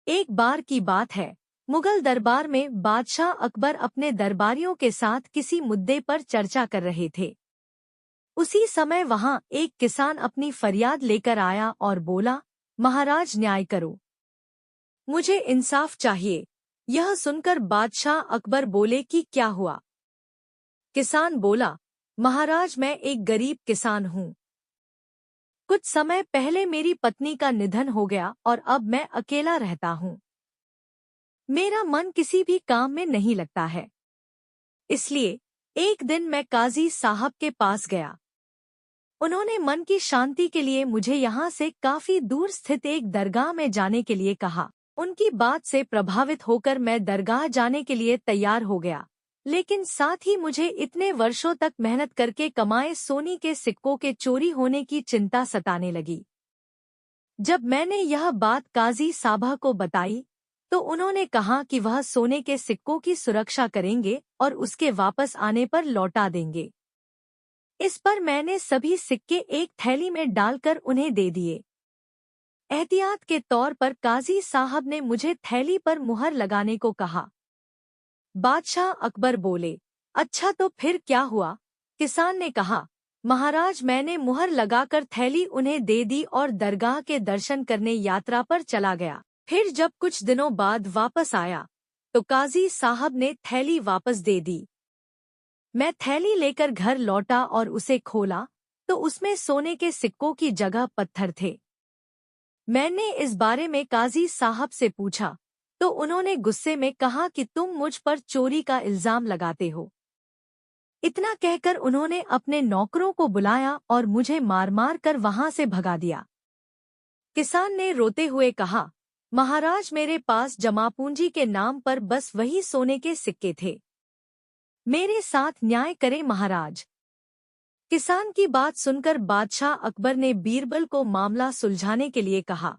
एक बार की बात है, मुगल दरबार में बादशाह अकबर अपने दरबारियों के साथ किसी मुद्दे पर चर्चा कर रहे थे। उसी समय वहां एक किसान अपनी फरियाद लेकर आया और बोला, महाराज न्याय करो, मुझे इंसाफ चाहिए। यह सुनकर बादशाह अकबर बोले कि क्या हुआ? किसान बोला, महाराज मैं एक गरीब किसान हूँ। कुछ समय पहले मेरी पत्नी का निधन हो गया और अब मैं अकेला रहता हूँ। मेरा मन किसी भी काम में नहीं लगता है। इसलिए एक दिन मैं काजी साहब के पास गया। उन्होंने मन की शांति के लिए मुझे यहाँ से काफी दूर स्थित एक दरगाह में जाने के लिए कहा। उनकी बात से प्रभावित होकर मैं दरगाह जाने के लिए तैयार हो गया, लेकिन साथ ही मुझे इतने वर्षों तक मेहनत करके कमाए सोने के सिक्कों के चोरी होने की चिंता सताने लगी। जब मैंने यह बात काजी साहब को बताई तो उन्होंने कहा कि वह सोने के सिक्कों की सुरक्षा करेंगे और उसके वापस आने पर लौटा देंगे। इस पर मैंने सभी सिक्के एक थैली में डालकर उन्हें दे दिए। एहतियात के तौर पर काजी साहब ने मुझे थैली पर मुहर लगाने को कहा। बादशाह अकबर बोले, अच्छा तो फिर क्या हुआ? किसान ने कहा, महाराज मैंने मुहर लगाकर थैली उन्हें दे दी और दरगाह के दर्शन करने यात्रा पर चला गया। फिर जब कुछ दिनों बाद वापस आया तो काजी साहब ने थैली वापस दे दी। मैं थैली लेकर घर लौटा और उसे खोला तो उसमें सोने के सिक्कों की जगह पत्थर थे। मैंने इस बारे में काजी साहब से पूछा तो उन्होंने गुस्से में कहा कि तुम मुझ पर चोरी का इल्जाम लगाते हो। इतना कहकर उन्होंने अपने नौकरों को बुलाया और मुझे मार मार कर वहां से भगा दिया। किसान ने रोते हुए कहा, महाराज मेरे पास जमापूंजी के नाम पर बस वही सोने के सिक्के थे। मेरे साथ न्याय करें महाराज। किसान की बात सुनकर बादशाह अकबर ने बीरबल को मामला सुलझाने के लिए कहा।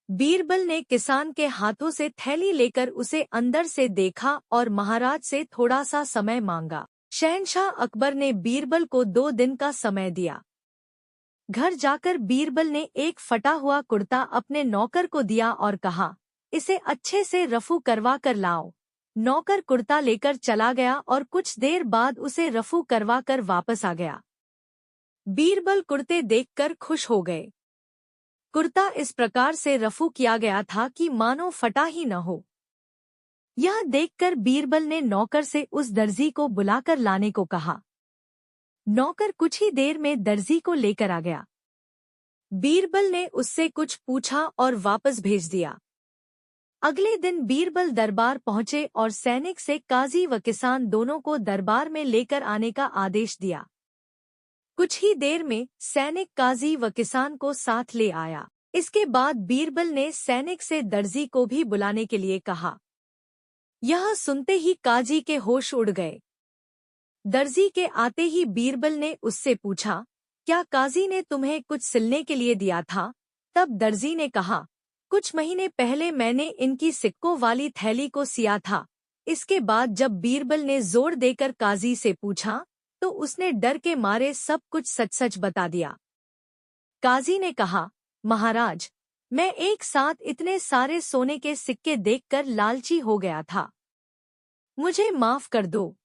बीरबल ने किसान के हाथों से थैली लेकर उसे अंदर से देखा और महाराज से थोड़ा सा समय मांगा। शहंशाह अकबर ने बीरबल को 2 दिन का समय दिया। घर जाकर बीरबल ने एक फटा हुआ कुर्ता अपने नौकर को दिया और कहा, इसे अच्छे से रफू करवा कर लाओ। नौकर कुर्ता लेकर चला गया और कुछ देर बाद उसे रफू करवा कर वापस आ गया। बीरबल कुर्ते देखकर खुश हो गए। कुर्ता इस प्रकार से रफू किया गया था कि मानो फटा ही न हो। यह देखकर बीरबल ने नौकर से उस दर्जी को बुलाकर लाने को कहा। नौकर कुछ ही देर में दर्जी को लेकर आ गया। बीरबल ने उससे कुछ पूछा और वापस भेज दिया। अगले दिन बीरबल दरबार पहुंचे और सैनिक से काजी व किसान दोनों को दरबार में लेकर आने का आदेश दिया। कुछ ही देर में सैनिक काजी व किसान को साथ ले आया। इसके बाद बीरबल ने सैनिक से दर्जी को भी बुलाने के लिए कहा। यह सुनते ही काजी के होश उड़ गए। दर्जी के आते ही बीरबल ने उससे पूछा, क्या काजी ने तुम्हें कुछ सिलने के लिए दिया था? तब दर्जी ने कहा, कुछ महीने पहले मैंने इनकी सिक्कों वाली थैली को सिया था। इसके बाद जब बीरबल ने जोर देकर काजी से पूछा तो उसने डर के मारे सब कुछ सच सच बता दिया। काजी ने कहा, महाराज मैं एक साथ इतने सारे सोने के सिक्के देखकर लालची हो गया था, मुझे माफ कर दो।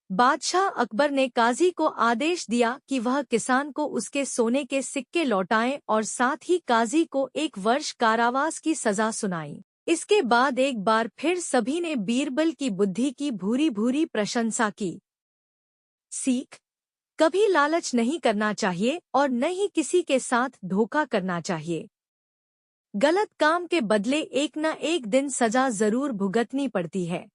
बादशाह अकबर ने काजी को आदेश दिया कि वह किसान को उसके सोने के सिक्के लौटाएं और साथ ही काजी को 1 वर्ष कारावास की सजा सुनाई। इसके बाद एक बार फिर सभी ने बीरबल की बुद्धि की भूरी भूरी प्रशंसा की। सीख: कभी लालच नहीं करना चाहिए और न ही किसी के साथ धोखा करना चाहिए। गलत काम के बदले एक न एक दिन सजा जरूर भुगतनी पड़ती है।